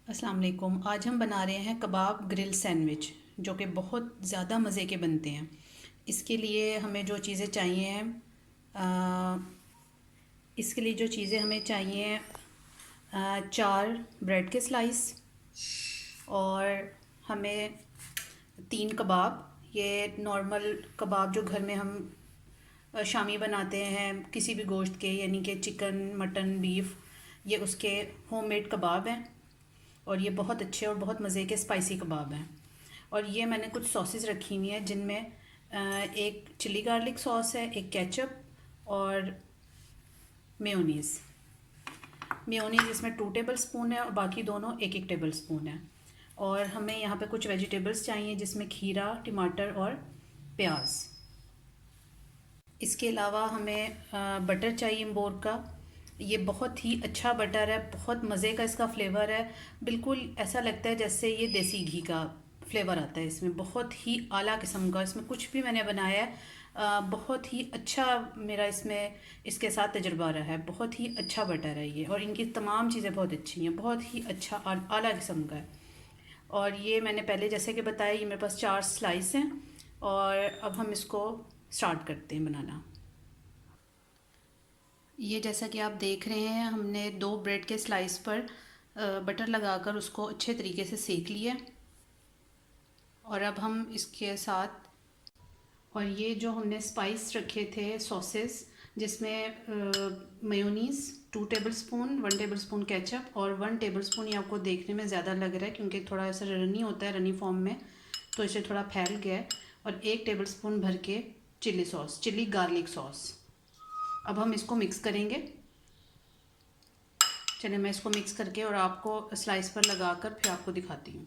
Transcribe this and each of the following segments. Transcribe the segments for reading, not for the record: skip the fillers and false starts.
अस्सलाम वालेकुम। आज हम बना रहे हैं कबाब ग्रिल सैंडविच, जो कि बहुत ज़्यादा मज़े के बनते हैं। इसके लिए हमें जो चीज़ें चाहिए हैं इसके लिए जो चीज़ें हमें चाहिए 4 ब्रेड के स्लाइस, और हमें 3 कबाब। ये नॉर्मल कबाब जो घर में हम शामी बनाते हैं किसी भी गोश्त के, यानी कि चिकन, मटन, बीफ, ये उसके होममेड कबाब हैं। और ये बहुत अच्छे और बहुत मज़े के स्पाइसी कबाब हैं। और ये मैंने कुछ सॉसेस रखी हुई हैं, जिनमें एक चिली गार्लिक सॉस है, एक केचप और मेयोनीज़। मेयोनीज़ इसमें 2 टेबल स्पून है और बाकी दोनों 1-1 टेबल स्पून है। और हमें यहाँ पे कुछ वेजिटेबल्स चाहिए, जिसमें खीरा, टमाटर और प्याज। इसके अलावा हमें बटर चाहिए इम्बोर का। ये बहुत ही अच्छा बटर है, बहुत मज़े का इसका फ्लेवर है। बिल्कुल ऐसा लगता है जैसे ये देसी घी का फ्लेवर आता है इसमें, बहुत ही आला किस्म का। इसमें कुछ भी मैंने बनाया है बहुत ही अच्छा मेरा इसमें इसके साथ तजुर्बा रहा है। बहुत ही अच्छा बटर है ये, और इनकी तमाम चीज़ें बहुत अच्छी हैं, बहुत ही अच्छा आला किस्म का है। और ये मैंने पहले जैसे कि बताया, ये मेरे पास 4 स्लाइस हैं। और अब हम इसको स्टार्ट करते हैं बनाना। ये जैसा कि आप देख रहे हैं, हमने 2 ब्रेड के स्लाइस पर बटर लगाकर उसको अच्छे तरीके से सेक लिया। और अब हम इसके साथ, और ये जो हमने स्पाइस रखे थे सॉसेस, जिसमें mayonnaise 2 table spoon, 1 table spoon ketchup और 1 टेबल स्पून, ये आपको देखने में ज़्यादा लग रहा है क्योंकि थोड़ा ऐसा रनी होता है, रनी फॉर्म में, तो इसे थोड़ा फैल गया है। और 1 टेबल स्पून भर के chilli sauce, chilli garlic sauce. अब हम इसको मिक्स करेंगे। चलिए मैं इसको मिक्स करके और आपको स्लाइस पर लगाकर फिर आपको दिखाती हूँ।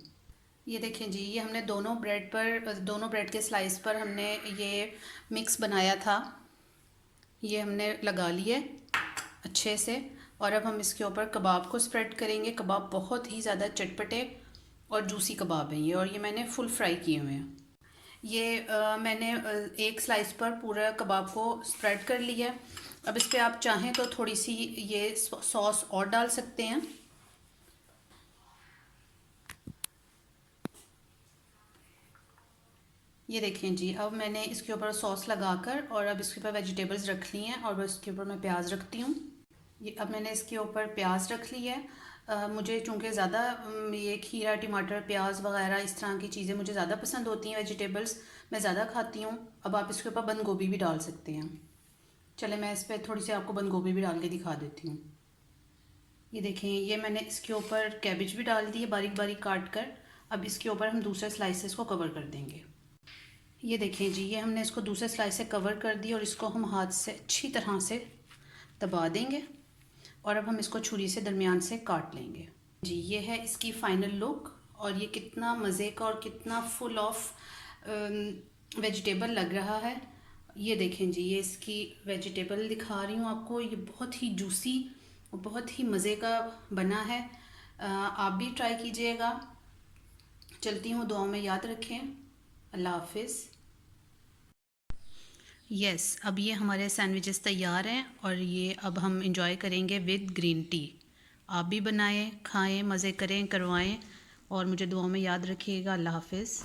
ये देखें जी, ये हमने दोनों ब्रेड के स्लाइस पर हमने ये मिक्स बनाया था। ये हमने लगा लिए अच्छे से। और अब हम इसके ऊपर कबाब को स्प्रेड करेंगे। कबाब बहुत ही ज़्यादा चटपटे और जूसी कबाब हैं ये, और ये मैंने फुल फ्राई किए हुए हैं। ये मैंने एक स्लाइस पर पूरा कबाब को स्प्रेड कर लिया है। अब इस पर आप चाहें तो थोड़ी सी ये सॉस और डाल सकते हैं। ये देखें जी, अब मैंने इसके ऊपर सॉस लगाकर और अब इसके ऊपर वेजिटेबल्स रख ली हैं, और बस इसके ऊपर मैं प्याज रखती हूँ। ये अब मैंने इसके ऊपर प्याज रख ली है। मुझे चूँकि ज़्यादा ये खीरा, टमाटर, प्याज वगैरह इस तरह की चीज़ें मुझे ज़्यादा पसंद होती हैं, वेजिटेबल्स मैं ज़्यादा खाती हूँ। अब आप इसके ऊपर बंद गोभी भी डाल सकते हैं। चले मैं इस पर थोड़ी सी आपको बंद गोभी भी डाल के दिखा देती हूँ। ये देखें, ये मैंने इसके ऊपर कैबेज भी डाल दी है बारीक बारीक काट कर। अब इसके ऊपर हम दूसरे स्लाइसेस को कवर कर देंगे। ये देखें जी, ये हमने इसको दूसरे स्लाइस से कवर कर दिया, और इसको हम हाथ से अच्छी तरह से दबा देंगे। और अब हम इसको छुरी से दरमियान से काट लेंगे। जी, ये है इसकी फ़ाइनल लुक, और ये कितना मज़े का और कितना फुल ऑफ वेजिटेबल लग रहा है। ये देखें जी, ये इसकी वेजिटेबल दिखा रही हूँ आपको। ये बहुत ही जूसी और बहुत ही मज़े का बना है। आप भी ट्राई कीजिएगा। चलती हूँ, दुआओं में याद रखें। अल्लाह हाफिज़। अब ये हमारे सैंडविचेस तैयार हैं, और ये अब हम इंजॉय करेंगे विद ग्रीन टी। आप भी बनाएं, खाएं, मज़े करें, करवाएं, और मुझे दुआओं में याद रखिएगा। अल्लाह हाफिज़।